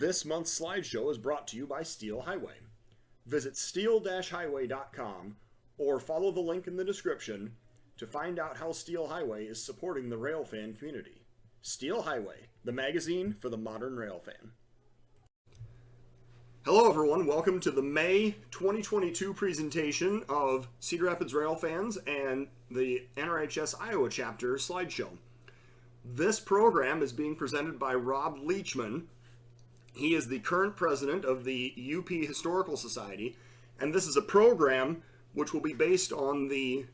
This month's slideshow is brought to you by Steel Highway. Visit steel-highway.com or follow the link in the description to find out how Steel Highway is supporting the railfan community. Steel Highway, the magazine for the modern railfan. Hello everyone, welcome to the May 2022 presentation of Cedar Rapids Railfans and the NRHS Iowa chapter slideshow. This program is being presented by Rob Leachman. He is the current president of the UP Historical Society, and this is a program which will be based on the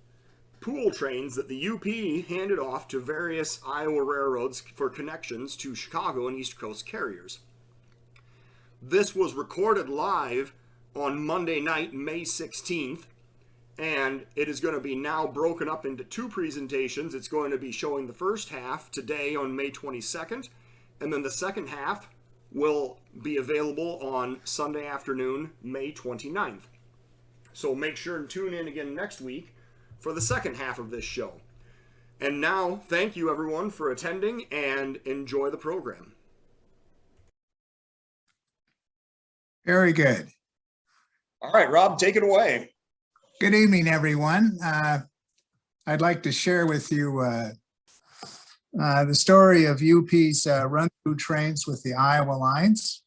pool trains that the UP handed off to various Iowa railroads for connections to Chicago and East Coast carriers. This was recorded live on Monday night, May 16th, and it is going to be now broken up into two presentations. It's going to be showing the first half today on May 22nd, and then the second half will be available on Sunday afternoon, May 29th. So make sure and tune in again next week for the second half of this show. And now, thank you everyone for attending and enjoy the program. Very good. All right, Rob, take it away. Good evening, everyone. I'd like to share with you the story of UP's run-through trains with the Iowa lines.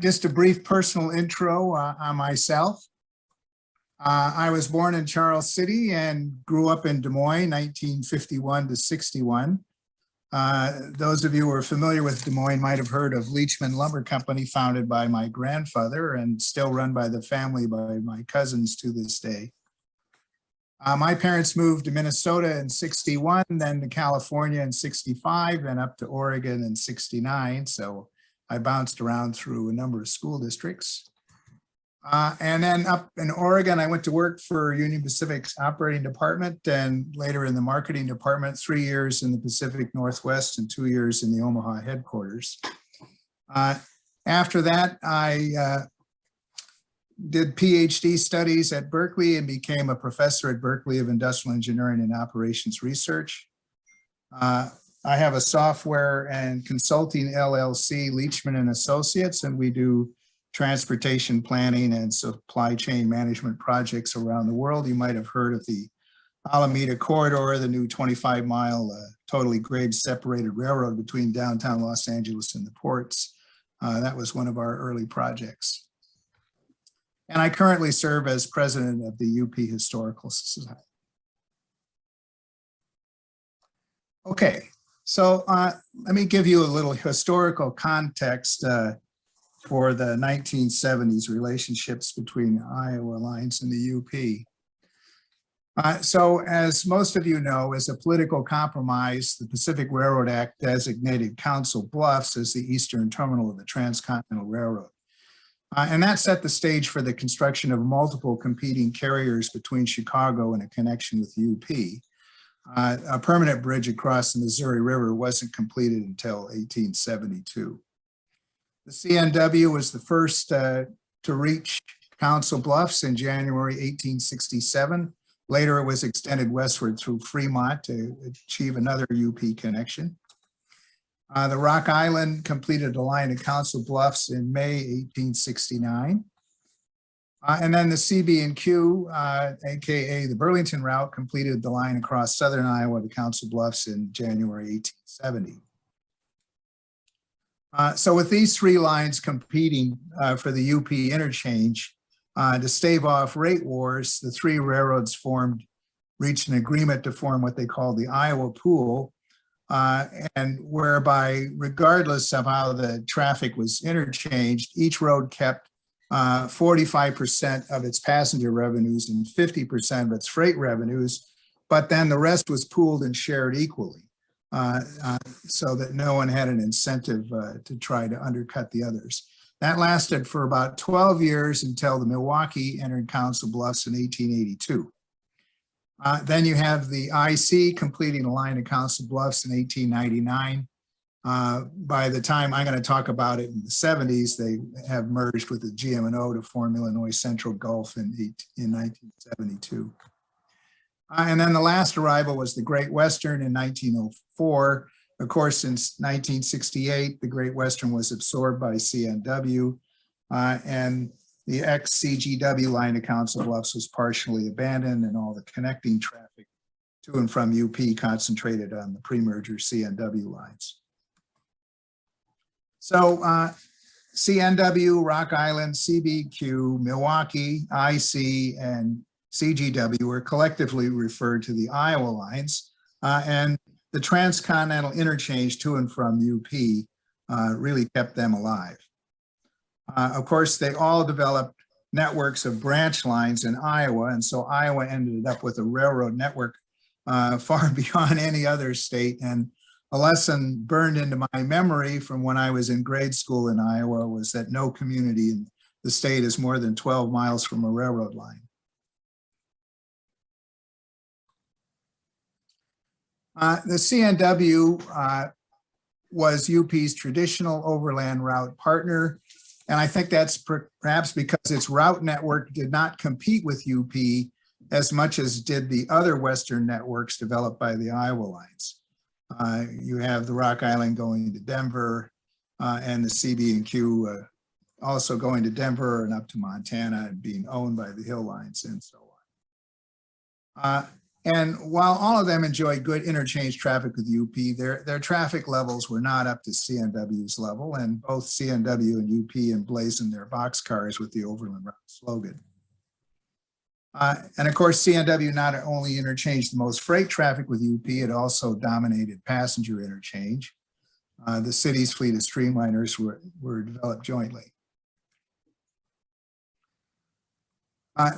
Just a brief personal intro on myself. I was born in Charles City and grew up in Des Moines, 1951 to 61. Those of you who are familiar with Des Moines might have heard of Leachman Lumber Company, founded by my grandfather and still run by the family by my cousins to this day. My parents moved to Minnesota in 61, then to California in 65, and up to Oregon in 69. So I bounced around through a number of school districts. And then up in Oregon, I went to work for Union Pacific's operating department and later in the marketing department, 3 years in the Pacific Northwest and 2 years in the Omaha headquarters. After that, I did PhD studies at Berkeley and became a professor at Berkeley of Industrial Engineering and Operations Research. I have a software and consulting LLC, Leachman and Associates, and we do transportation planning and supply chain management projects around the world. You might have heard of the Alameda Corridor, the new 25-mile totally grade separated railroad between downtown Los Angeles and the ports. That was one of our early projects. And I currently serve as president of the UP Historical Society. Okay, so let me give you a little historical context for the 1970s relationships between Iowa lines and the UP. So as most of you know, as a political compromise, the Pacific Railroad Act designated Council Bluffs as the eastern terminal of the transcontinental railroad. And that set the stage for the construction of multiple competing carriers between Chicago and a connection with UP. A permanent bridge across the Missouri River wasn't completed until 1872. The CNW was the first to reach Council Bluffs in January 1867. Later, it was extended westward through Fremont to achieve another UP connection. The Rock Island completed a line at Council Bluffs in May 1869. And then the CB&Q, aka the Burlington route, completed the line across southern Iowa to Council Bluffs in January 1870. So with these three lines competing for the UP interchange, to stave off rate wars, the three railroads reached an agreement to form what they called the Iowa Pool, and whereby, regardless of how the traffic was interchanged, each road kept 45% of its passenger revenues and 50% of its freight revenues, but then the rest was pooled and shared equally. So that no one had an incentive to try to undercut the others. That lasted for about 12 years until the Milwaukee entered Council Bluffs in 1882. Then you have the IC completing a line at Council Bluffs in 1899. By the time I'm going to talk about it in the 70s, they have merged with the GM&O to form Illinois Central Gulf in 1972. And then the last arrival was the Great Western in 1904, Of course, since 1968, the Great Western was absorbed by CNW, and the ex-CGW line of Council Bluffs was partially abandoned, and all the connecting traffic to and from UP concentrated on the pre-merger CNW lines. So CNW, Rock Island, CBQ, Milwaukee, IC, and CGW were collectively referred to the Iowa lines, and the transcontinental interchange to and from UP really kept them alive. Of course, they all developed networks of branch lines in Iowa, and so Iowa ended up with a railroad network far beyond any other state. And a lesson burned into my memory from when I was in grade school in Iowa was that no community in the state is more than 12 miles from a railroad line. The CNW was UP's traditional overland route partner, and I think that's perhaps because its route network did not compete with UP as much as did the other Western networks developed by the Iowa lines. You have the Rock Island going to Denver, and the CB&Q also going to Denver and up to Montana and being owned by the Hill lines and so on. And while all of them enjoyed good interchange traffic with UP, their traffic levels were not up to CNW's level, and both CNW and UP emblazoned their boxcars with the Overland Route slogan. And of course, CNW not only interchanged the most freight traffic with UP, it also dominated passenger interchange. The city's fleet of streamliners were developed jointly.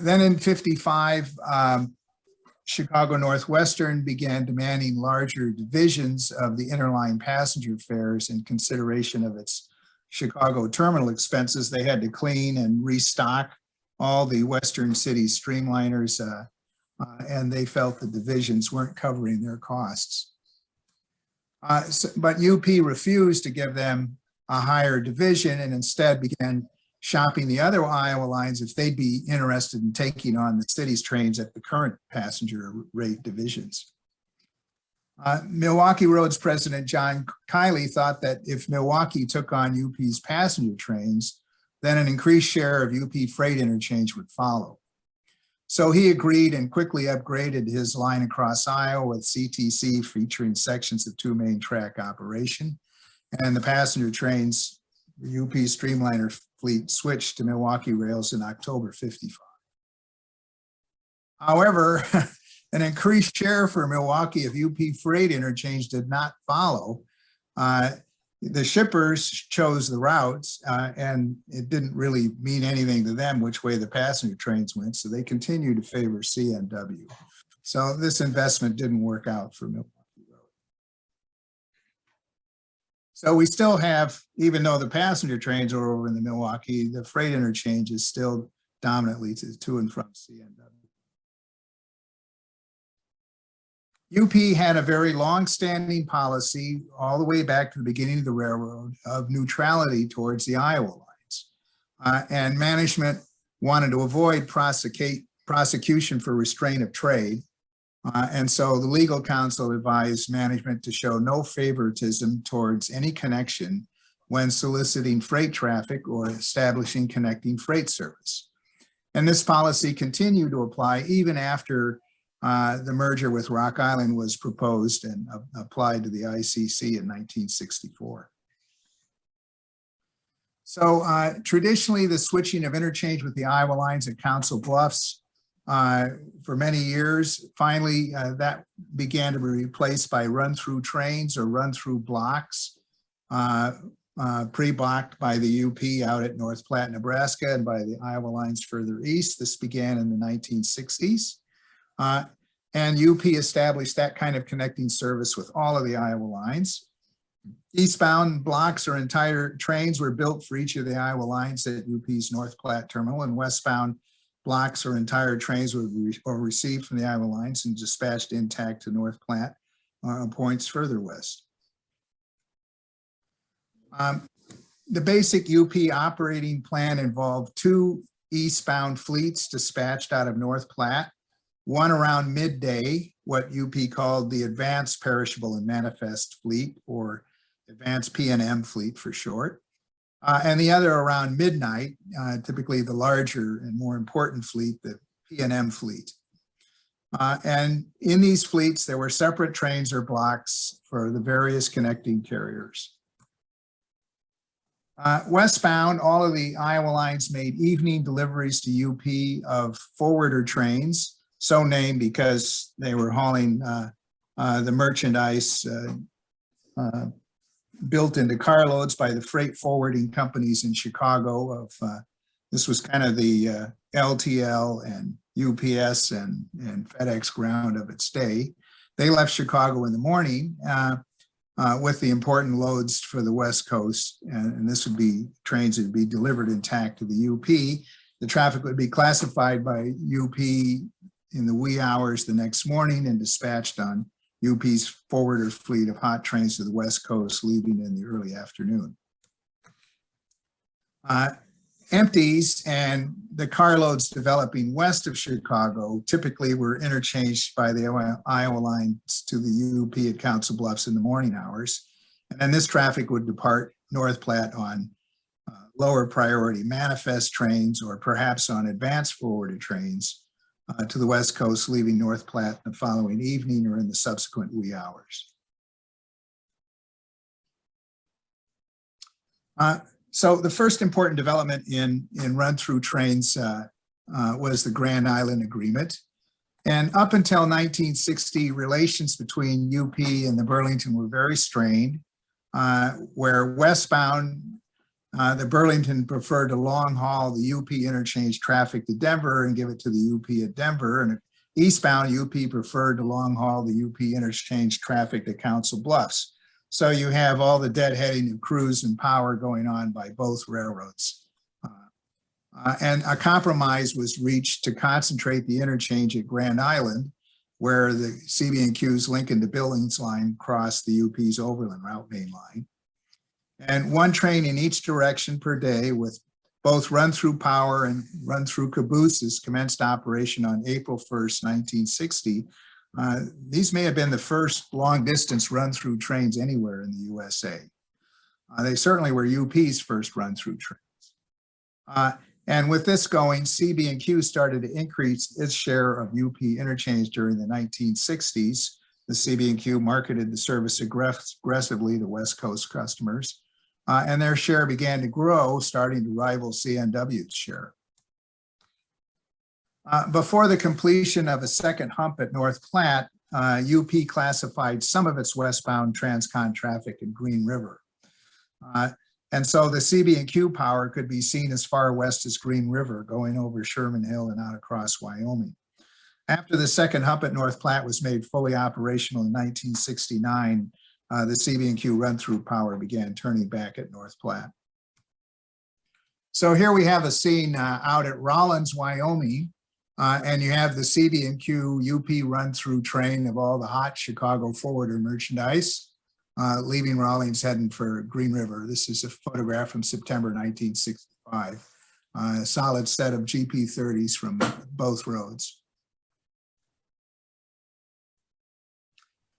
Then in '55, Chicago Northwestern began demanding larger divisions of the interline passenger fares in consideration of its Chicago terminal expenses. They had to clean and restock all the Western city streamliners, and they felt the divisions weren't covering their costs. But UP refused to give them a higher division and instead began shopping the other Iowa lines if they'd be interested in taking on the city's trains at the current passenger rate divisions. Milwaukee Road's President John Kiley thought that if Milwaukee took on UP's passenger trains, then an increased share of UP freight interchange would follow. So he agreed and quickly upgraded his line across Iowa with CTC featuring sections of 2 main track operation, and the passenger trains, the UP Streamliner fleet switched to Milwaukee rails in October '55. However, an increased share for Milwaukee of UP freight interchange did not follow. The shippers chose the routes, and it didn't really mean anything to them which way the passenger trains went, so they continued to favor CNW. So this investment didn't work out for Milwaukee Road. So we still have, even though the passenger trains are over in the Milwaukee, the freight interchange is still dominantly to and from CNW. UP had a very long-standing policy all the way back to the beginning of the railroad of neutrality towards the Iowa lines. And management wanted to avoid prosecution for restraint of trade. And so the legal counsel advised management to show no favoritism towards any connection when soliciting freight traffic or establishing connecting freight service. And this policy continued to apply even after the merger with Rock Island was proposed and applied to the ICC in 1964. So traditionally, the switching of interchange with the Iowa lines at Council Bluffs for many years, finally that began to be replaced by run-through trains or run-through blocks, pre-blocked by the UP out at North Platte, Nebraska, and by the Iowa lines further east. This began in the 1960s. And UP established that kind of connecting service with all of the Iowa lines. Eastbound blocks or entire trains were built for each of the Iowa lines at UP's North Platte terminal, and westbound blocks or entire trains were received from the Iowa lines and dispatched intact to North Platte points further west. The basic UP operating plan involved 2 eastbound fleets dispatched out of North Platte, one around midday what UP called the Advanced Perishable and Manifest Fleet, or Advanced P&M Fleet for short. And the other around midnight, typically the larger and more important fleet, the P&M fleet. And in these fleets, there were separate trains or blocks for the various connecting carriers. Westbound, all of the Iowa lines made evening deliveries to UP of forwarder trains, so named because they were hauling the merchandise built into carloads by the freight forwarding companies in Chicago. This was kind of the LTL and UPS and FedEx ground of its day. They left Chicago in the morning with the important loads for the West Coast, and this would be trains that would be delivered intact to the UP. The traffic would be classified by UP in the wee hours the next morning and dispatched on UP's forwarder fleet of hot trains to the West Coast, leaving in the early afternoon. Empties and the carloads developing west of Chicago typically were interchanged by the Iowa lines to the UP at Council Bluffs in the morning hours. And then this traffic would depart North Platte on lower priority manifest trains, or perhaps on advanced forwarded trains to the West Coast, leaving North Platte the following evening or in the subsequent wee hours. So the first important development in run-through trains was the Grand Island Agreement. And up until 1960, relations between UP and the Burlington were very strained, where westbound, the Burlington preferred to long haul the UP interchange traffic to Denver and give it to the UP at Denver. And eastbound, UP preferred to long haul the UP interchange traffic to Council Bluffs. So you have all the deadheading of crews and power going on by both railroads. And a compromise was reached to concentrate the interchange at Grand Island, where the CB&Q's Lincoln to Billings line crossed the UP's Overland Route main line. And one train in each direction per day, with both run-through power and run-through cabooses, commenced operation on April 1st, 1960. These may have been the first long-distance run-through trains anywhere in the USA. They certainly were UP's first run-through trains. And with this going, CB&Q started to increase its share of UP interchange during the 1960s. The CB&Q marketed the service aggressively to West Coast customers, and their share began to grow, starting to rival CNW's share. Before the completion of a second hump at North Platte, UP classified some of its westbound transcon traffic in Green River. And so the CB&Q power could be seen as far west as Green River, going over Sherman Hill and out across Wyoming. After the second hump at North Platte was made fully operational in 1969, the CB&Q run-through power began turning back at North Platte. So here we have a scene out at Rollins, Wyoming, and you have the CB&Q UP run-through train of all the hot Chicago forwarder merchandise, leaving Rawlins heading for Green River. This is a photograph from September 1965. A solid set of GP30s from both roads.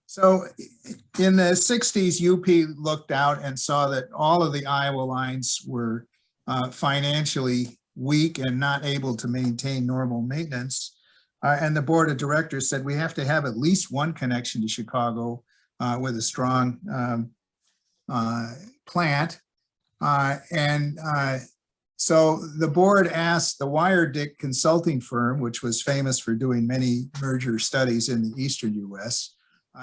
So in the 60s, UP looked out and saw that all of the Iowa lines were financially weak and not able to maintain normal maintenance. And the board of directors said, we have to have at least one connection to Chicago with a strong plant. So the board asked the Wire-Dick consulting firm, which was famous for doing many merger studies in the eastern US,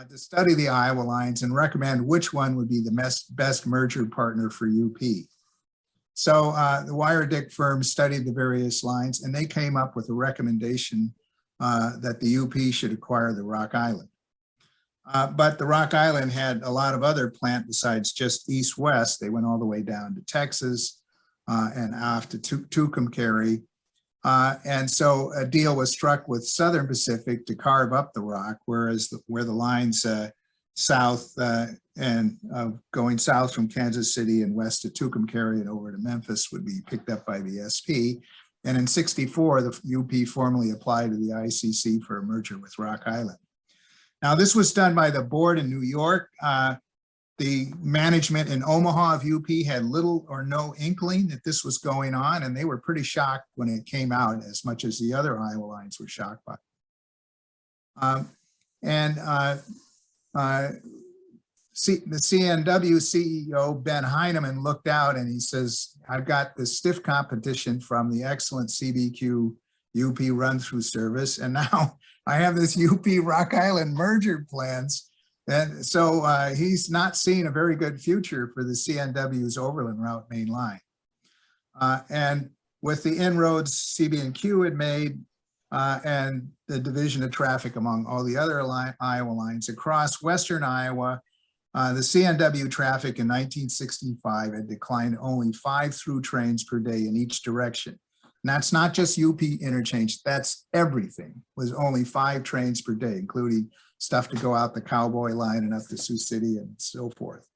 to study the Iowa lines and recommend which one would be the best merger partner for UP. So the Wire-Dick firm studied the various lines, and they came up with a recommendation that the UP should acquire the Rock Island. But the Rock Island had a lot of other plant besides just east-west. They went all the way down to Texas and off to Tucumcari. And so a deal was struck with Southern Pacific to carve up the rock, whereas where the lines south and going south from Kansas City and west to Tucumcari and over to Memphis would be picked up by the SP. And in '64, the UP formally applied to the ICC for a merger with Rock Island. Now, this was done by the board in New York. The management in Omaha of UP had little or no inkling that this was going on, and they were pretty shocked when it came out, as much as the other Iowa lines were shocked by it. The CNW CEO, Ben Heineman, looked out and he says, I've got this stiff competition from the excellent CBQ UP run-through service, and now I have this UP Rock Island merger plans. And so he's not seeing a very good future for the CNW's Overland Route main line. And with the inroads CB&Q had made and the division of traffic among all the other Iowa lines across Western Iowa, the CNW traffic in 1965 had declined to only 5 through trains per day in each direction. And that's not just UP interchange, that's everything, was only 5 trains per day, including stuff to go out the Cowboy line and up to Sioux City and so forth.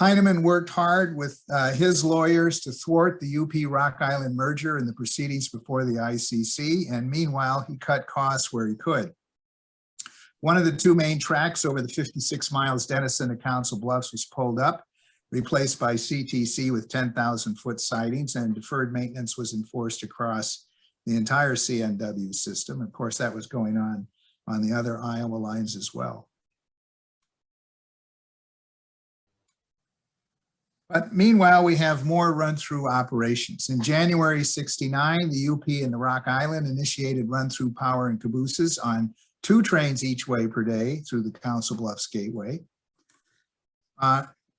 Heineman worked hard with his lawyers to thwart the UP Rock Island merger and the proceedings before the ICC, and meanwhile, he cut costs where he could. One of the 2 main tracks over the 56 miles Denizen to Council Bluffs was pulled up, replaced by CTC with 10,000-foot sidings, and deferred maintenance was enforced across the entire CNW system. Of course, that was going on the other Iowa lines as well. But meanwhile, we have more run-through operations. In January '69, the UP and the Rock Island initiated run-through power and cabooses on 2 trains each way per day through the Council Bluffs Gateway.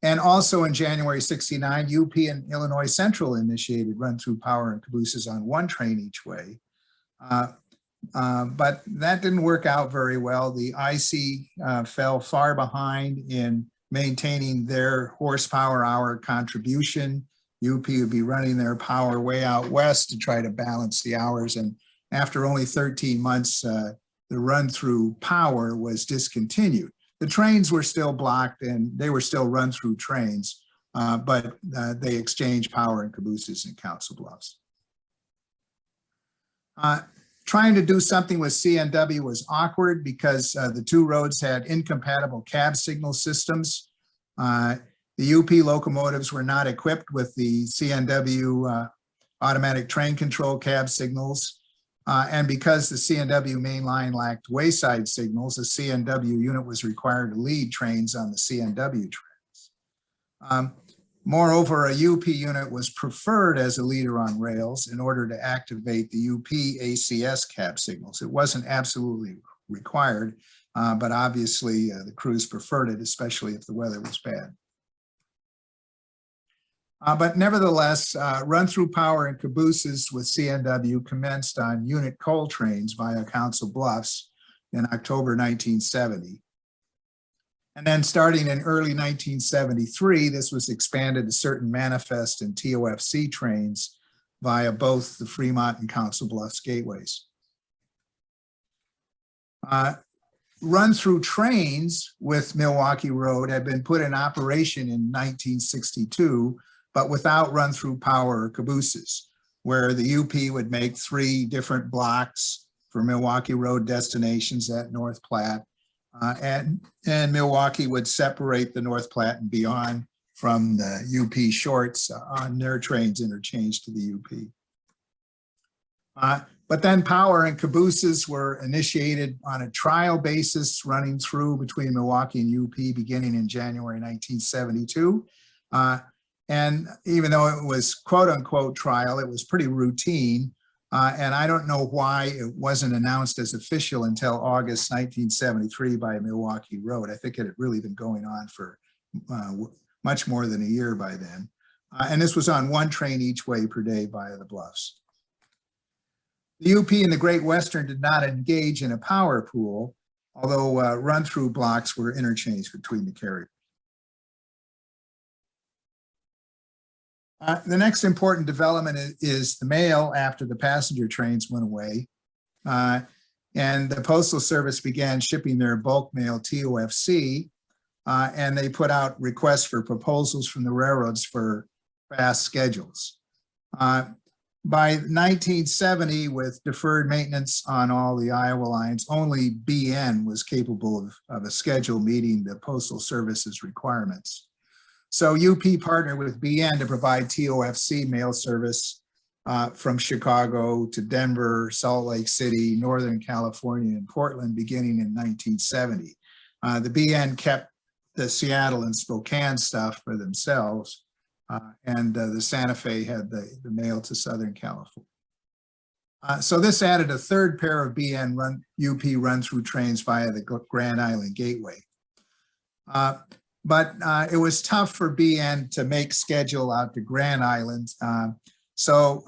And also in January '69, UP and Illinois Central initiated run-through power and cabooses on 1 train each way. But that didn't work out very well. The IC fell far behind in maintaining their horsepower hour contribution. UP would be running their power way out west to try to balance the hours. And after only 13 months, the run-through power was discontinued. The trains were still blocked and they were still run-through trains, but they exchanged power and cabooses in Council Bluffs. Trying to do something with CNW was awkward because the 2 roads had incompatible cab signal systems. The UP locomotives were not equipped with the CNW automatic train control cab signals. And because the CNW main line lacked wayside signals, the CNW unit was required to lead trains on the CNW tracks. Moreover, a UP unit was preferred as a leader on rails in order to activate the UP ACS cab signals. It wasn't absolutely required, but obviously the crews preferred it, especially if the weather was bad. But nevertheless, run-through power and cabooses with CNW commenced on unit coal trains via Council Bluffs in October 1970. And then starting in early 1973, this was expanded to certain manifest and TOFC trains via both the Fremont and Council Bluffs gateways. Run-through trains with Milwaukee Road had been put in operation in 1962, but without run-through power or cabooses, where the UP would make 3 different blocks for Milwaukee Road destinations at North Platte. And Milwaukee would separate the North Platte and beyond from the UP shorts on their trains interchange to the UP. But then power and cabooses were initiated on a trial basis running through between Milwaukee and UP beginning in January 1972. And even though it was quote unquote trial, it was pretty routine. And I don't know why it wasn't announced as official until August 1973 by Milwaukee Road. I think it had really been going on for much more than a year by then. And this was on 1 train each way per day via the Bluffs. The UP and the Great Western did not engage in a power pool, although run-through blocks were interchanged between the carriers. The next important development is the mail after the passenger trains went away. And the Postal Service began shipping their bulk mail TOFC, and they put out requests for proposals from the railroads for fast schedules. By 1970, with deferred maintenance on all the Iowa lines, only BN was capable of a schedule meeting the Postal Service's requirements. So UP partnered with BN to provide TOFC mail service from Chicago to Denver, Salt Lake City, Northern California, and Portland beginning in 1970. The BN kept the Seattle and Spokane stuff for themselves, and the Santa Fe had the mail to Southern California. So this added a third pair of BN UP run-through trains via the Grand Island Gateway. But it was tough for BN to make schedule out to Grand Island. Also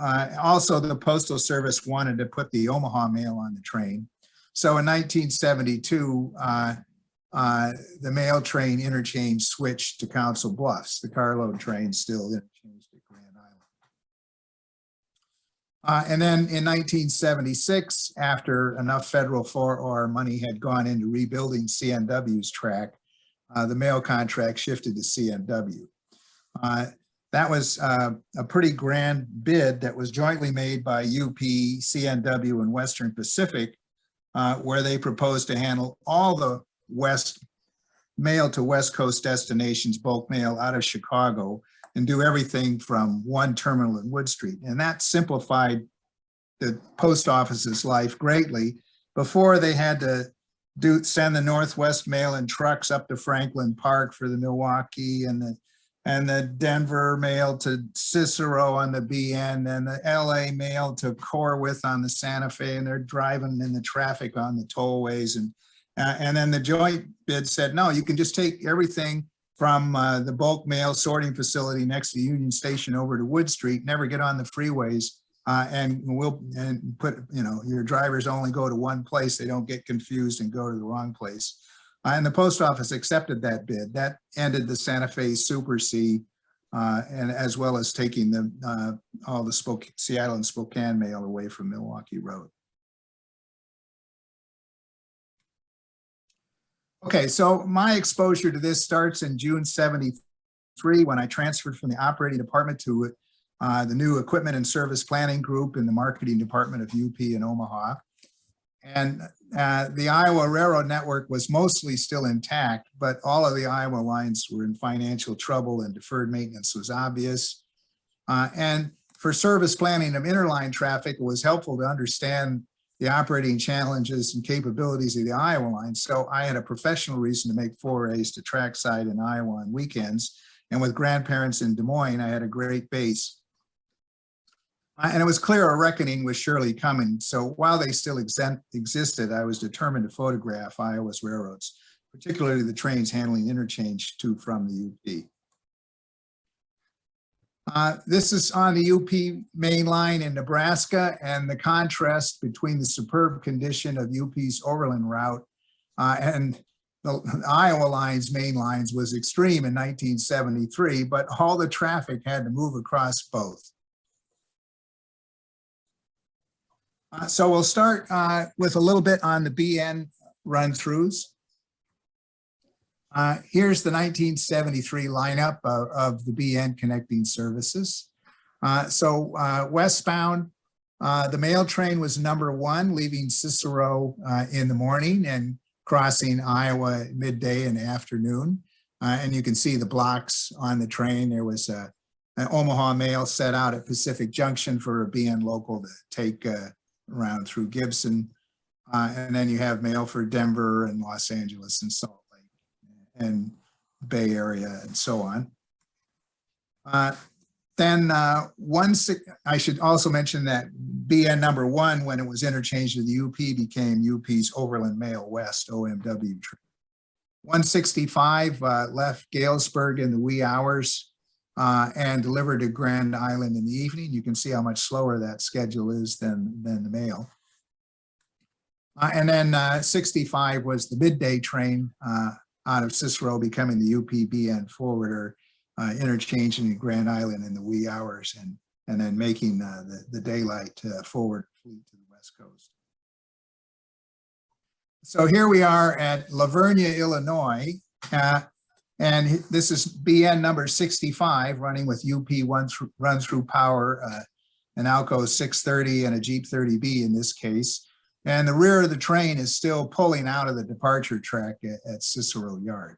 the Postal Service wanted to put the Omaha mail on the train. So in 1972, the mail train interchange switched to Council Bluffs. The carload train still interchanged at Grand Island. And then in 1976, after enough federal 4R money had gone into rebuilding CNW's track, the mail contract shifted to CNW. That was a pretty grand bid that was jointly made by UP, CNW, and Western Pacific, where they proposed to handle all the mail to West Coast destinations, bulk mail out of Chicago, and do everything from one terminal in Wood Street. And that simplified the post office's life greatly. Before, they had to send the Northwest mail in trucks up to Franklin Park for the Milwaukee, and the Denver mail to Cicero on the BN, and the LA mail to Corwith on the Santa Fe, and they're driving in the traffic on the tollways. And then the joint bid said, no, you can just take everything from the bulk mail sorting facility next to Union Station over to Wood Street, never get on the freeways, and put, your drivers only go to one place. They don't get confused and go to the wrong place. And the post office accepted that bid. That ended the Santa Fe Super C, and as well as taking all the Seattle and Spokane mail away from Milwaukee Road. Okay, so my exposure to this starts in June 73 when I transferred from the operating department to the new equipment and service planning group in the marketing department of UP in Omaha. And the Iowa Railroad network was mostly still intact, but all of the Iowa lines were in financial trouble and deferred maintenance was obvious. And for service planning of interline traffic, it was helpful to understand the operating challenges and capabilities of the Iowa line. So I had a professional reason to make forays to trackside in Iowa on weekends. And with grandparents in Des Moines, I had a great base. And it was clear a reckoning was surely coming. So while they still existed, I was determined to photograph Iowa's railroads, particularly the trains handling interchange to from the UP. This is on the UP main line in Nebraska, and the contrast between the superb condition of UP's overland route and the Iowa line's main lines was extreme in 1973, but all the traffic had to move across both. So we'll start with a little bit on the BN run-throughs. Here's the 1973 lineup of the BN connecting services. Westbound, the mail train was number 1, leaving Cicero in the morning and crossing Iowa midday and afternoon. And you can see the blocks on the train. There was an Omaha mail set out at Pacific Junction for a BN local to take around through Gibson. And then you have mail for Denver and Los Angeles and Salt Lake and Bay Area and so on. I should also mention that BN number 1, when it was interchanged with the UP, became UP's Overland Mail West, OMW train. 165 left Galesburg in the wee hours and delivered to Grand Island in the evening. You can see how much slower that schedule is than the mail. And then 65 was the midday train out of Cicero, becoming the UP BN forwarder, interchanging in Grand Island in the wee hours and then making the daylight forward fleet to the West Coast. So here we are at Lavernia, Illinois, and this is BN number 65 running with UP run-through power an Alco 630 and a Jeep 30B in this case. And the rear of the train is still pulling out of the departure track at Cicero Yard.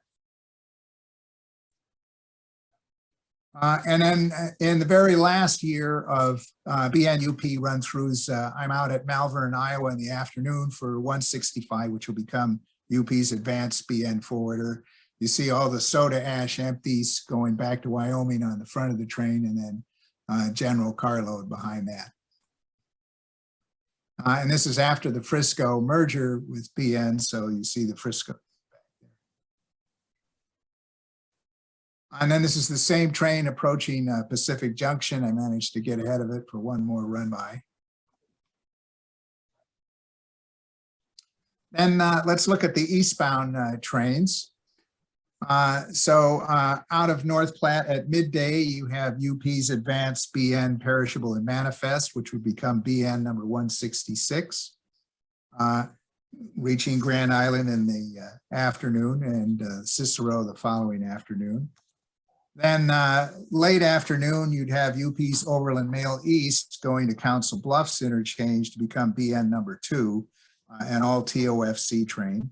And then in the very last year of BNUP run-throughs, I'm out at Malvern, Iowa in the afternoon for 165, which will become UP's advanced BN forwarder. You see all the soda ash empties going back to Wyoming on the front of the train, and then general carload behind that. And this is after the Frisco merger with BN, so you see the Frisco. And then this is the same train approaching Pacific Junction. I managed to get ahead of it for one more run by. Then let's look at the eastbound trains. So out of North Platte at midday, you have UP's advanced BN perishable and manifest, which would become BN number 166, reaching Grand Island in the afternoon and Cicero the following afternoon. Then late afternoon, you'd have UP's Overland Mail East going to Council Bluffs interchange to become BN number 2, an all TOFC train.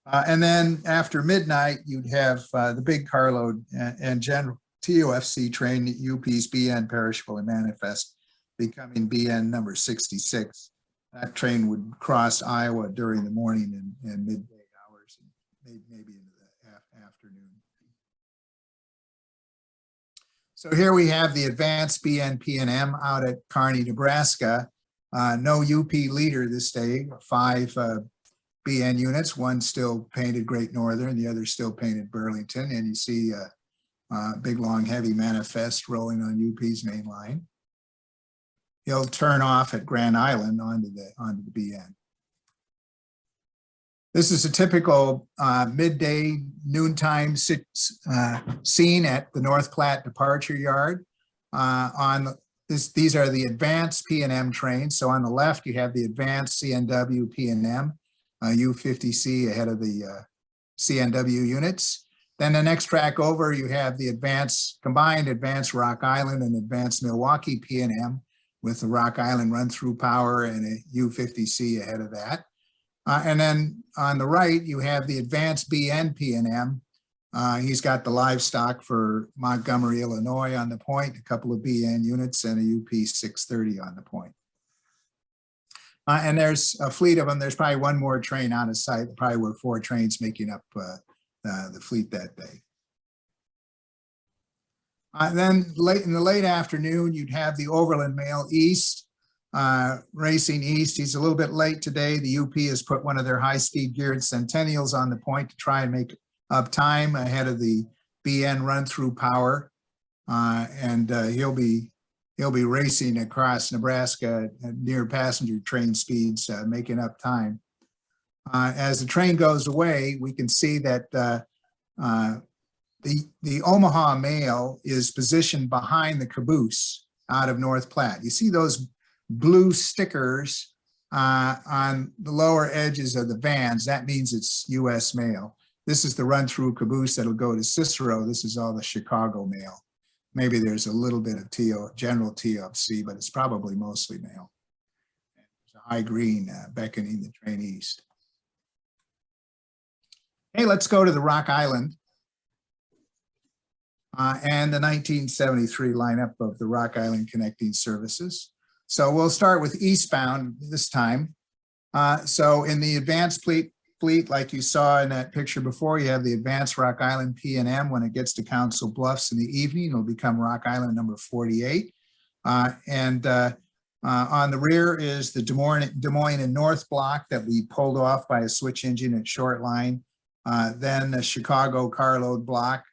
And then after midnight, you'd have the big carload and general TOFC train, UP's BN perishable and manifest, becoming BN number 66. That train would cross Iowa during the morning and midday hours, and maybe into the afternoon. So here we have the advanced BN P&M out at Kearney, Nebraska. No UP leader this day, 5 BN units, one still painted Great Northern, the other still painted Burlington, and you see a big, long, heavy manifest rolling on UP's main line. He'll turn off at Grand Island onto the BN. This is a typical midday, noontime scene at the North Platte departure yard. These are the advanced P&M trains. So on the left, you have the advanced CNW P&M. U50C ahead of the CNW units. Then the next track over, you have the combined advanced Rock Island and advanced Milwaukee P&M with the Rock Island run-through power and a U50C ahead of that. And then on the right, you have the advanced BN P&M. He's got the livestock for Montgomery, Illinois on the point, a couple of BN units and a UP 630 on the point. And there's a fleet of them. There's probably one more train on the site. There probably were 4 trains making up the fleet that day. Then in the late afternoon, you'd have the Overland Mail East racing east. He's a little bit late today. The UP has put one of their high-speed geared Centennials on the point to try and make up time ahead of the BN run-through power, and he'll be racing across Nebraska at near passenger train speeds, making up time. As the train goes away, we can see that the Omaha Mail is positioned behind the caboose out of North Platte. You see those blue stickers on the lower edges of the vans. That means it's US Mail. This is the run-through caboose that'll go to Cicero. This is all the Chicago Mail. Maybe there's a little bit of general TOFC, but it's probably mostly mail. There's a high green beckoning the train east. Hey, let's go to the Rock Island and the 1973 lineup of the Rock Island connecting services. So we'll start with eastbound this time. So in the advanced fleet, like you saw in that picture before, you have the advanced Rock Island P&M. When it gets to Council Bluffs in the evening, it'll become Rock Island number 48. On the rear is the Des Moines and North block that we pulled off by a switch engine at Short Line. Then a Chicago carload block.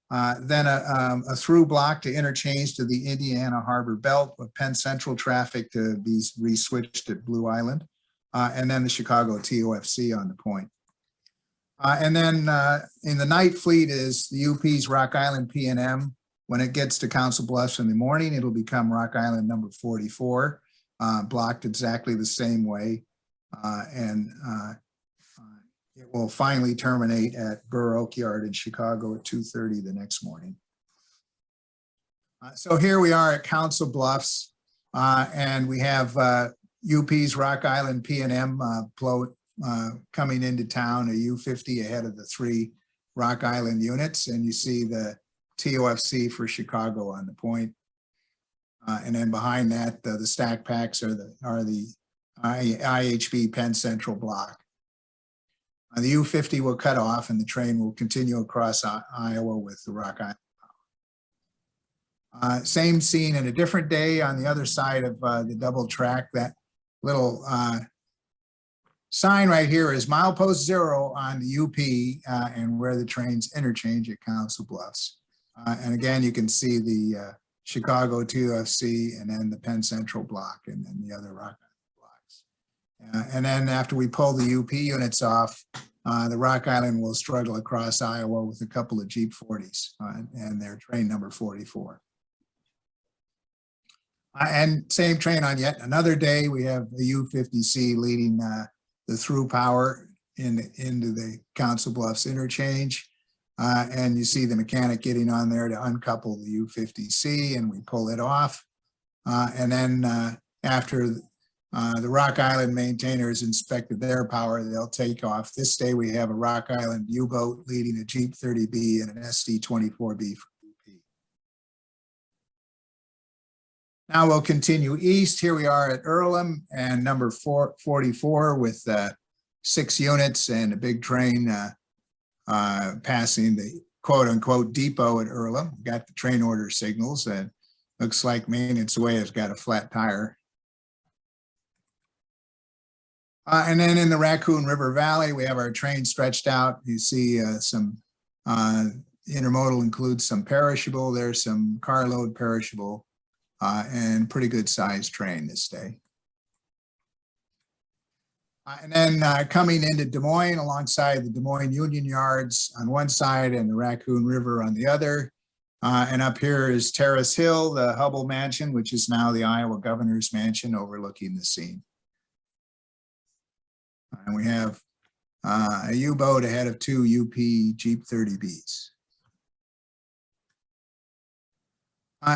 Then a through block to interchange to the Indiana Harbor Belt with Penn Central traffic to be re-switched at Blue Island. And then the Chicago TOFC on the point. And then in the night fleet is the UP's Rock Island P&M. When it gets to Council Bluffs in the morning, it'll become Rock Island number 44, blocked exactly the same way. It will finally terminate at Burr Oak Yard in Chicago at 2:30 the next morning. So here we are at Council Bluffs, and we have UP's Rock Island P&M float coming into town, a U50 ahead of the 3 Rock Island units, and you see the TOFC for Chicago on the point. And then behind that, the stack packs are the IHB Penn Central block. The U50 will cut off and the train will continue across Iowa with the Rock Island. Same scene in a different day on the other side of the double track. That little sign right here is milepost 0 on the UP and where the trains interchange at Council Bluffs. And again, you can see the Chicago TOFC and then the Penn Central block and then the other Rock Island blocks. And then after we pull the UP units off, the Rock Island will struggle across Iowa with a couple of Jeep 40s and their train number 44. And same train on yet another day, we have the U50C leading the through power into the Council Bluffs interchange. And you see the mechanic getting on there to uncouple the U50C and we pull it off. And then after the Rock Island maintainers inspected their power, they'll take off. This day we have a Rock Island U-boat leading a Jeep 30B and an SD24B. Now we'll continue east. Here we are at Earlham and number 44 with 6 units and a big train passing the quote unquote depot at Earlham. We've got the train order signals and looks like Maintenance Way has got a flat tire. And then in the Raccoon River Valley, we have our train stretched out. You see some intermodal includes some perishable. There's some carload perishable. And pretty good sized train this day. And then coming into Des Moines alongside the Des Moines Union Yards on one side and the Raccoon River on the other. And up here is Terrace Hill, the Hubble Mansion, which is now the Iowa Governor's Mansion overlooking the scene. And we have a U-boat ahead of 2 UP Jeep 30Bs.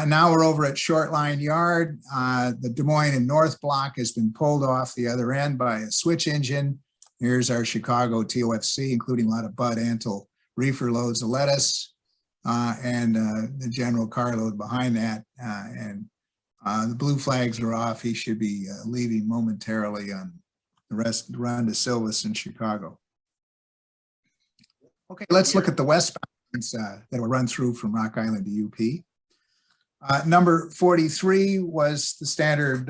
Now we're over at Short Line Yard. The Des Moines and North block has been pulled off the other end by a switch engine. Here's our Chicago TOFC, including a lot of Bud Antle reefer loads of lettuce and the general carload behind that. And the blue flags are off. He should be leaving momentarily on the run to Silvis in Chicago. Okay, let's look at the westbounds that will run through from Rock Island to UP. Number 43 was the standard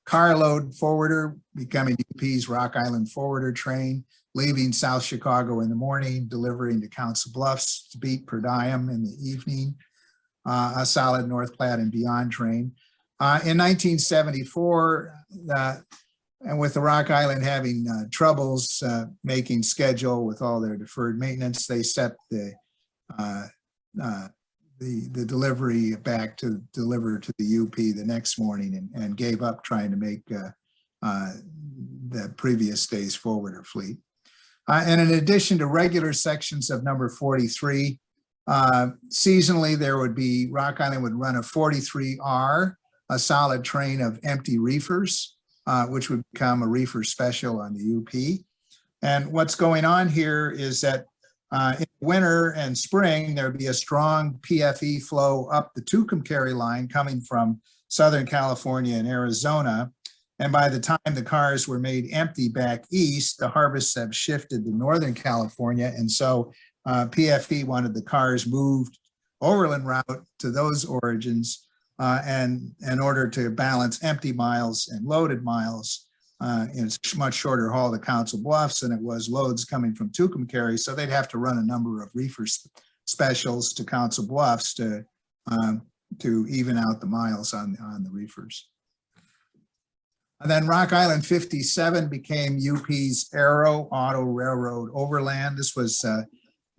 carload forwarder, becoming UP's Rock Island forwarder train, leaving South Chicago in the morning, delivering to Council Bluffs to beat per diem in the evening, a solid North Platte and beyond train. In 1974, and with the Rock Island having troubles making schedule with all their deferred maintenance, they set the delivery back to deliver to the UP the next morning and gave up trying to make the previous day's forwarder fleet. And in addition to regular sections of number 43, seasonally there would be, Rock Island would run a 43R, a solid train of empty reefers, which would become a reefer special on the UP. And what's going on here is that in winter and spring, there'd be a strong PFE flow up the Tucumcari line coming from Southern California and Arizona. And by the time the cars were made empty back east, the harvests have shifted to Northern California. And so PFE wanted the cars moved overland route to those origins and in order to balance empty miles and loaded miles. It's a much shorter haul to Council Bluffs than it was loads coming from Tucumcari, so they'd have to run a number of reefer specials to Council Bluffs to even out the miles on the reefers. And then Rock Island 57 became UP's Aero Auto Railroad Overland. This was the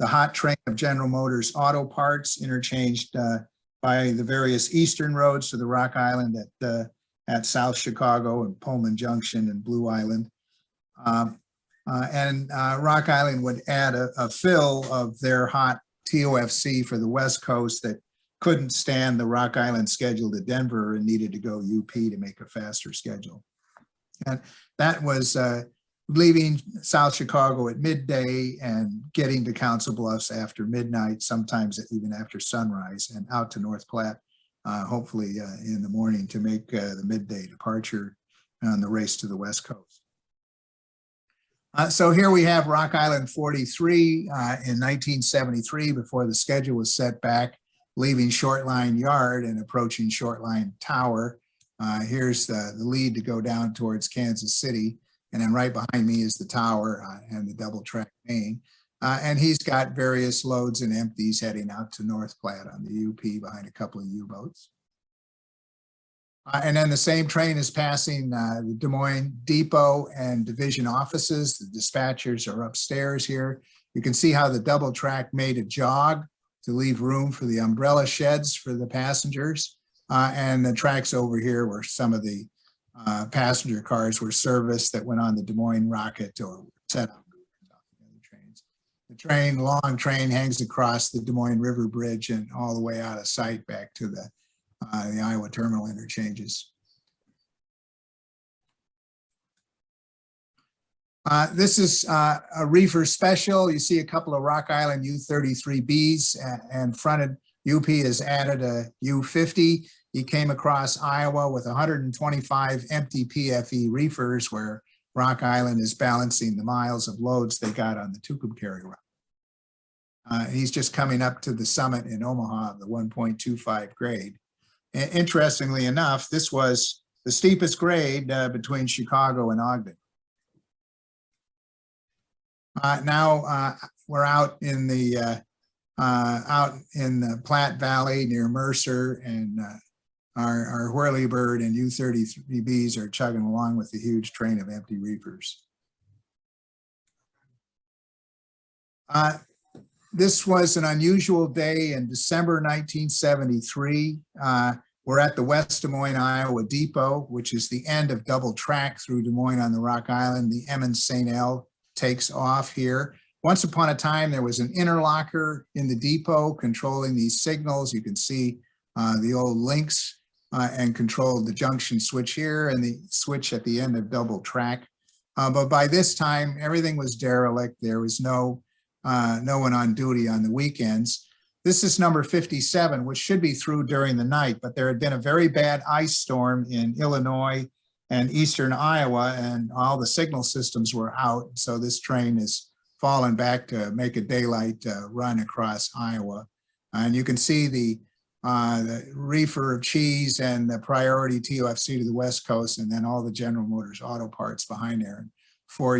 hot train of General Motors auto parts interchanged by the various eastern roads to the Rock Island at South Chicago and Pullman Junction and Blue Island. And Rock Island would add a fill of their hot TOFC for the West Coast that couldn't stand the Rock Island schedule to Denver and needed to go UP to make a faster schedule. And that was leaving South Chicago at midday and getting to Council Bluffs after midnight, sometimes even after sunrise, and out to North Platte, hopefully in the morning, to make the midday departure on the race to the West Coast. So here we have Rock Island 43 in 1973, before the schedule was set back, leaving Shortline Yard and approaching Shortline Tower. Here's the lead to go down towards Kansas City. And then right behind me is the tower and the double track main. And he's got various loads and empties heading out to North Platte on the UP behind a couple of U-boats. And then the same train is passing the Des Moines Depot and division offices. The dispatchers are upstairs here. You can see how the double track made a jog to leave room for the umbrella sheds for the passengers. And the tracks over here were some of the passenger cars were serviced that went on the Des Moines Rocket or set up trains. The train, long train, hangs across the Des Moines River Bridge and all the way out of sight back to the Iowa terminal interchanges. This is a reefer special. You see a couple of Rock Island U-33Bs and fronted. UP has added a U-50. He came across Iowa with 125 empty PFE reefers, where Rock Island is balancing the miles of loads they got on the Tucumcari route. He's just coming up to the summit in Omaha, the 1.25 grade. And interestingly enough, this was the steepest grade between Chicago and Ogden. Now we're out in the Platte Valley near Mercer, and our Whirlybird and U-33Bs are chugging along with the huge train of empty reefers. This was an unusual day in December 1973. We're at the West Des Moines, Iowa Depot, which is the end of double track through Des Moines on the Rock Island. The Emmons St. L takes off here. Once upon a time, there was an interlocker in the depot controlling these signals. You can see the old links and controlled the junction switch here and the switch at the end of double track. But by this time, everything was derelict. There was no one on duty on the weekends. This is number 57, which should be through during the night, but there had been a very bad ice storm in Illinois and eastern Iowa, and all the signal systems were out. So this train is fallen back to make a daylight run across Iowa. And you can see the reefer of cheese and the priority TOFC to the West Coast, and then all the General Motors auto parts behind there, and four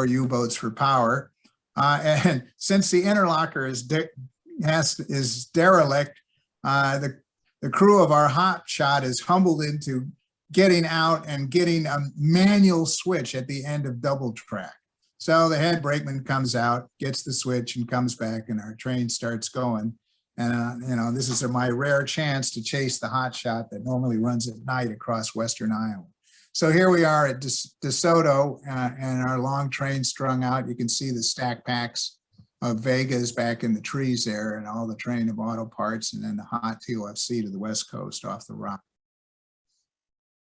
U-boats for power. And since the interlocker is derelict, the crew of our hot shot is humbled into getting out and getting a manual switch at the end of double track. So the head brakeman comes out, gets the switch, and comes back, and our train starts going. And this is my rare chance to chase the hot shot that normally runs at night across western Iowa. So here we are at DeSoto, and our long train strung out. You can see the stack packs of Vegas back in the trees there, and all the train of auto parts, and then the hot TOFC to the West Coast off the rock.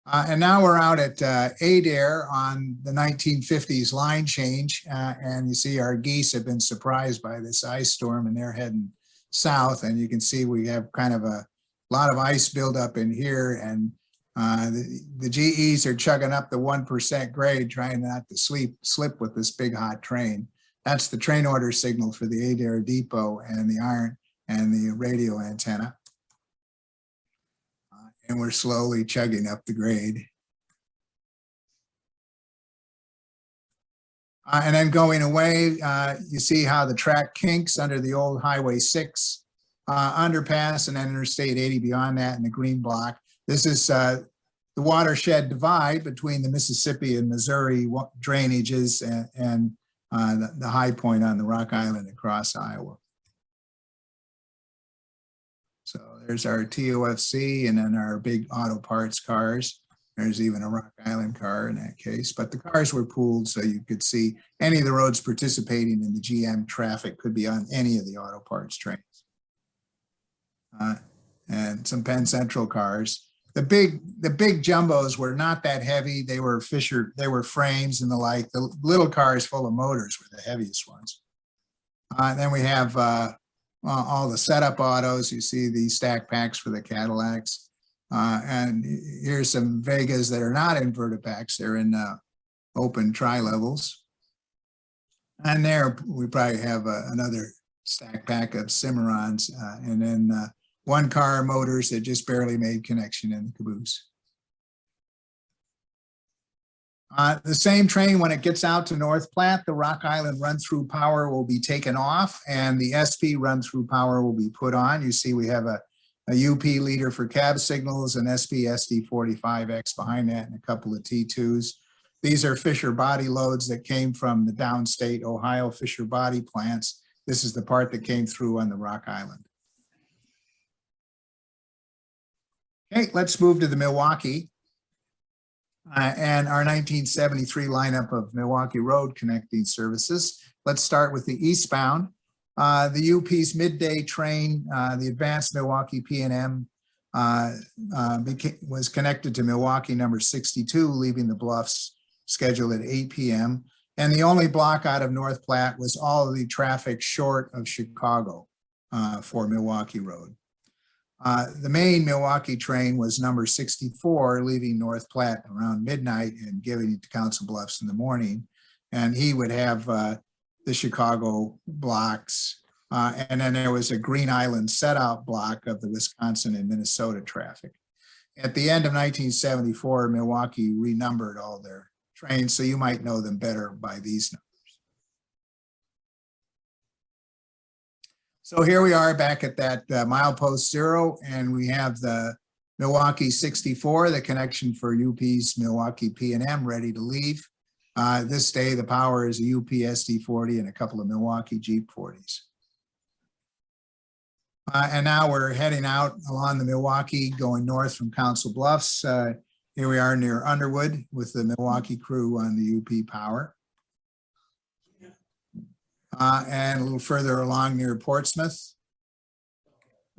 And now we're out at Adair on the 1950s line change, and you see our geese have been surprised by this ice storm, and they're heading south. And you can see we have kind of a lot of ice buildup in here, and the GEs are chugging up the 1% grade, trying not to slip with this big hot train. That's the train order signal for the Adair Depot and the iron and the radio antenna. And we're slowly chugging up the grade. And then going away, you see how the track kinks under the old Highway 6 underpass, and then Interstate 80 beyond that in the green block. This is the watershed divide between the Mississippi and Missouri drainages and the high point on the Rock Island across Iowa. So there's our TOFC, and then our big auto parts cars. There's even a Rock Island car in that case, but the cars were pooled so you could see any of the roads participating in the GM traffic could be on any of the auto parts trains. and some Penn Central cars. The big jumbos were not that heavy. They were frames and the like. The little cars full of motors were the heaviest ones. Then we have all the setup autos. You see these stack packs for the Cadillacs. And here's some Vegas that are not in vertipacks. They're in open tri-levels. And there we probably have another stack pack of Cimarrons, and then one car motors that just barely made connection in the Caboose. The same train, when it gets out to North Platte, the Rock Island Runthrough power will be taken off and the SP Runthrough power will be put on. You see we have a UP leader for cab signals, an SP SD45X behind that, and a couple of T2s. These are Fisher body loads that came from the downstate Ohio Fisher body plants. This is the part that came through on the Rock Island. Okay, let's move to the Milwaukee and our 1973 lineup of Milwaukee Road connecting services. Let's start with the eastbound. The UP's midday train, the advanced Milwaukee P&M, was connected to Milwaukee number 62, leaving the Bluffs, scheduled at 8 p.m. And the only block out of North Platte was all of the traffic short of Chicago for Milwaukee Road. The main Milwaukee train was number 64, leaving North Platte around midnight and giving it to Council Bluffs in the morning. And he would have the Chicago blocks. And then there was a Green Island set out block of the Wisconsin and Minnesota traffic. At the end of 1974, Milwaukee renumbered all their trains, so you might know them better by these numbers. So here we are back at that milepost 0, and we have the Milwaukee 64, the connection for UP's Milwaukee P&M, ready to leave. This day, the power is a UP SD40 and a couple of Milwaukee Jeep 40s. And now we're heading out along the Milwaukee, going north from Council Bluffs. Here we are near Underwood with the Milwaukee crew on the UP power. And a little further along near Portsmouth.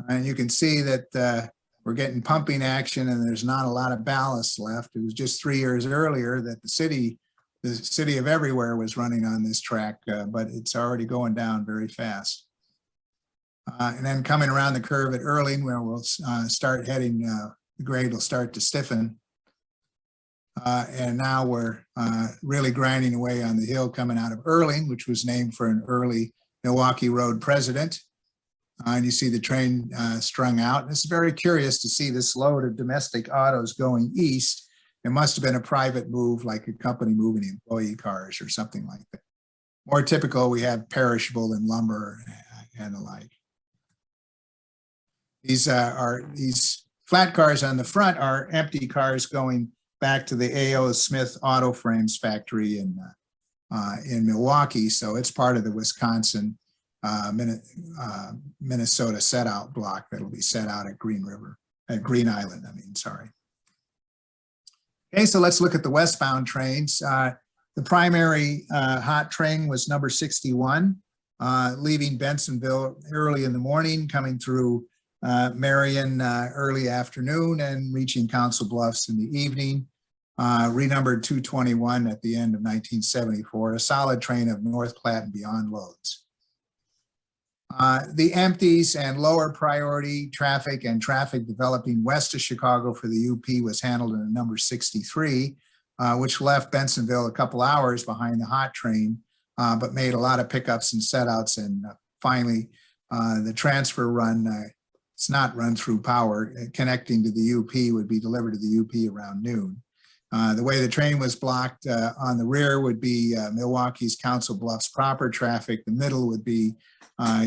And you can see that we're getting pumping action and there's not a lot of ballast left. It was just 3 years earlier that the city of Everywhere was running on this track, but it's already going down very fast. And then coming around the curve at Earling, where we'll start heading, the grade will start to stiffen. And now we're really grinding away on the hill coming out of Earling, which was named for an early Milwaukee Road president. And you see the train strung out. And it's very curious to see this load of domestic autos going east. It must have been a private move, like a company moving employee cars or something like that. More typical, we have perishable and lumber and the like. These flat cars on the front are empty cars going back to the A.O. Smith Auto Frames factory in Milwaukee. So it's part of the Wisconsin, Minnesota set out block that'll be set out at Green Island, sorry. Okay, so let's look at the westbound trains. The primary hot train was number 61, leaving Bensonville early in the morning, coming through Marion early afternoon and reaching Council Bluffs in the evening, renumbered 221 at the end of 1974, a solid train of North Platte and beyond loads. The empties and lower priority traffic and traffic developing west of Chicago for the UP was handled in a number 63, which left Bensonville a couple hours behind the hot train, but made a lot of pickups and setouts. And finally, the transfer run, it's not run through power, connecting to the UP would be delivered to the UP around noon. The way the train was blocked, on the rear would be Milwaukee's Council Bluffs proper traffic. The middle would be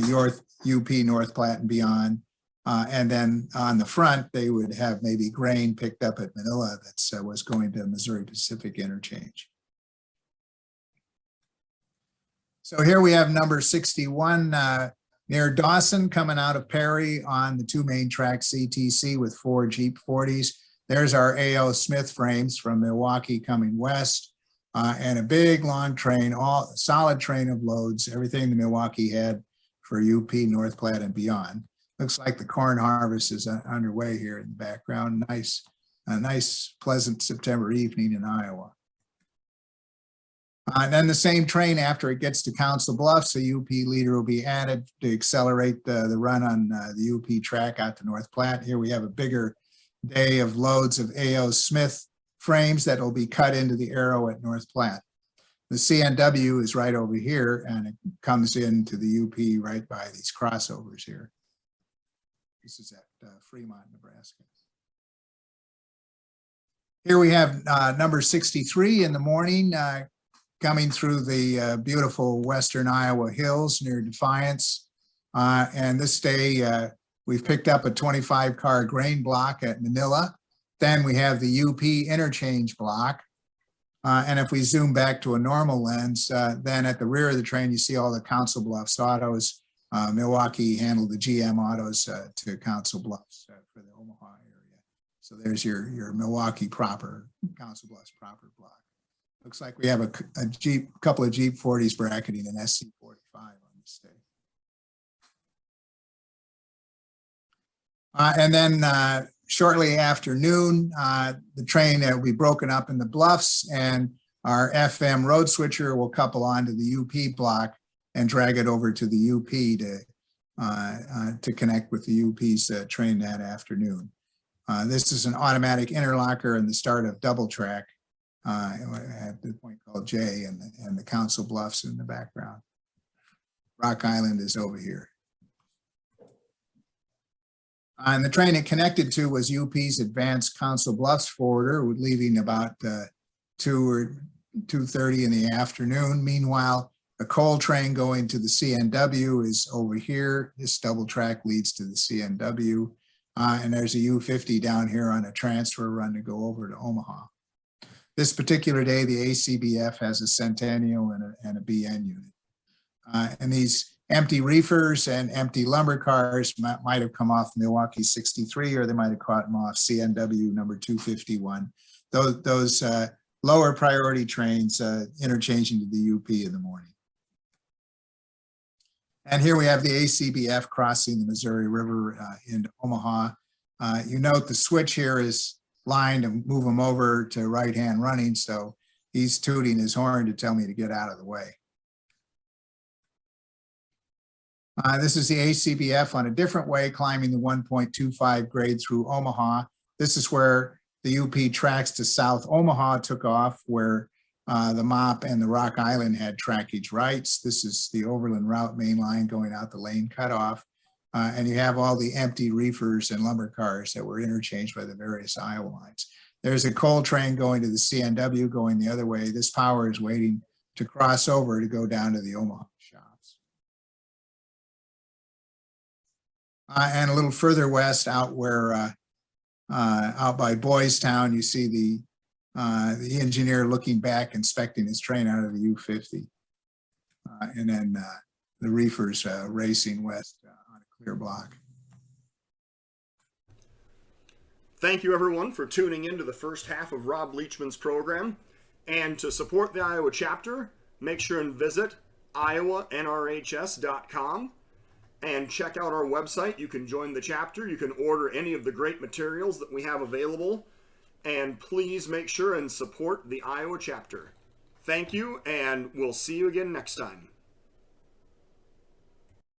your UP, North Platte and beyond. And then on the front, they would have maybe grain picked up at Manila that was going to Missouri Pacific interchange. So here we have number 61 near Dawson, coming out of Perry on the two main tracks CTC with 4 Jeep 40s. There's our A.O. Smith frames from Milwaukee coming west, and a big long train, all solid train of loads, everything the Milwaukee had for UP, North Platte and beyond. Looks like the corn harvest is underway here in the background. A nice, pleasant September evening in Iowa. And then the same train, after it gets to Council Bluffs, a UP leader will be added to accelerate the run on the UP track out to North Platte. Here we have a bigger day of loads of A.O. Smith frames that will be cut into the arrow at North Platte. The CNW is right over here, and it comes into the UP right by these crossovers here. This is at Fremont, Nebraska. Here we have number 63 in the morning, coming through the beautiful western Iowa hills near Defiance. And this day, we've picked up a 25-car grain block at Manila. Then we have the UP interchange block. And if we zoom back to a normal lens, then at the rear of the train, you see all the Council Bluffs autos. Milwaukee handled the GM autos to Council Bluffs for the Omaha area. So there's your Milwaukee proper, Council Bluffs proper block. Looks like we have a couple of Jeep 40s bracketing an SC45 on this day. And then shortly after noon, the train will be broken up in the Bluffs, and our FM road switcher will couple onto the UP block and drag it over to the UP to connect with the UP's train that afternoon. This is an automatic interlocker and the start of double track at the point called J, and the Council Bluffs in the background. Rock Island is over here. And the train it connected to was UP's advanced Council Bluffs forwarder, leaving about 2 or 2:30 in the afternoon. Meanwhile, a coal train going to the CNW is over here. This double track leads to the CNW. And there's a U50 down here on a transfer run to go over to Omaha. This particular day, the ACBF has a Centennial and a BN unit. And these empty reefers and empty lumber cars might have come off Milwaukee 63, or they might have caught them off CNW number 251. Those lower priority trains interchanging to the UP in the morning. And here we have the ACBF crossing the Missouri River into Omaha. You note the switch here is line to move him over to right-hand running, so he's tooting his horn to tell me to get out of the way. This is the ACBF on a different way, climbing the 1.25 grade through Omaha. This is where the UP tracks to South Omaha took off, where the MOP and the Rock Island had trackage rights. This is the Overland Route main line going out the lane cutoff. And you have all the empty reefers and lumber cars that were interchanged by the various Iowa lines. There's a coal train going to the CNW going the other way. This power is waiting to cross over to go down to the Omaha shops. And a little further west, out where out by Boys Town, you see the engineer looking back, inspecting his train out of the U50. And then the reefers racing west on a clear block. Thank you, everyone, for tuning in to the first half of Rob Leachman's program. And to support the Iowa chapter, make sure and visit iowanrhs.com and check out our website. You can join the chapter. You can order any of the great materials that we have available. And please make sure and support the Iowa chapter. Thank you, and we'll see you again next time.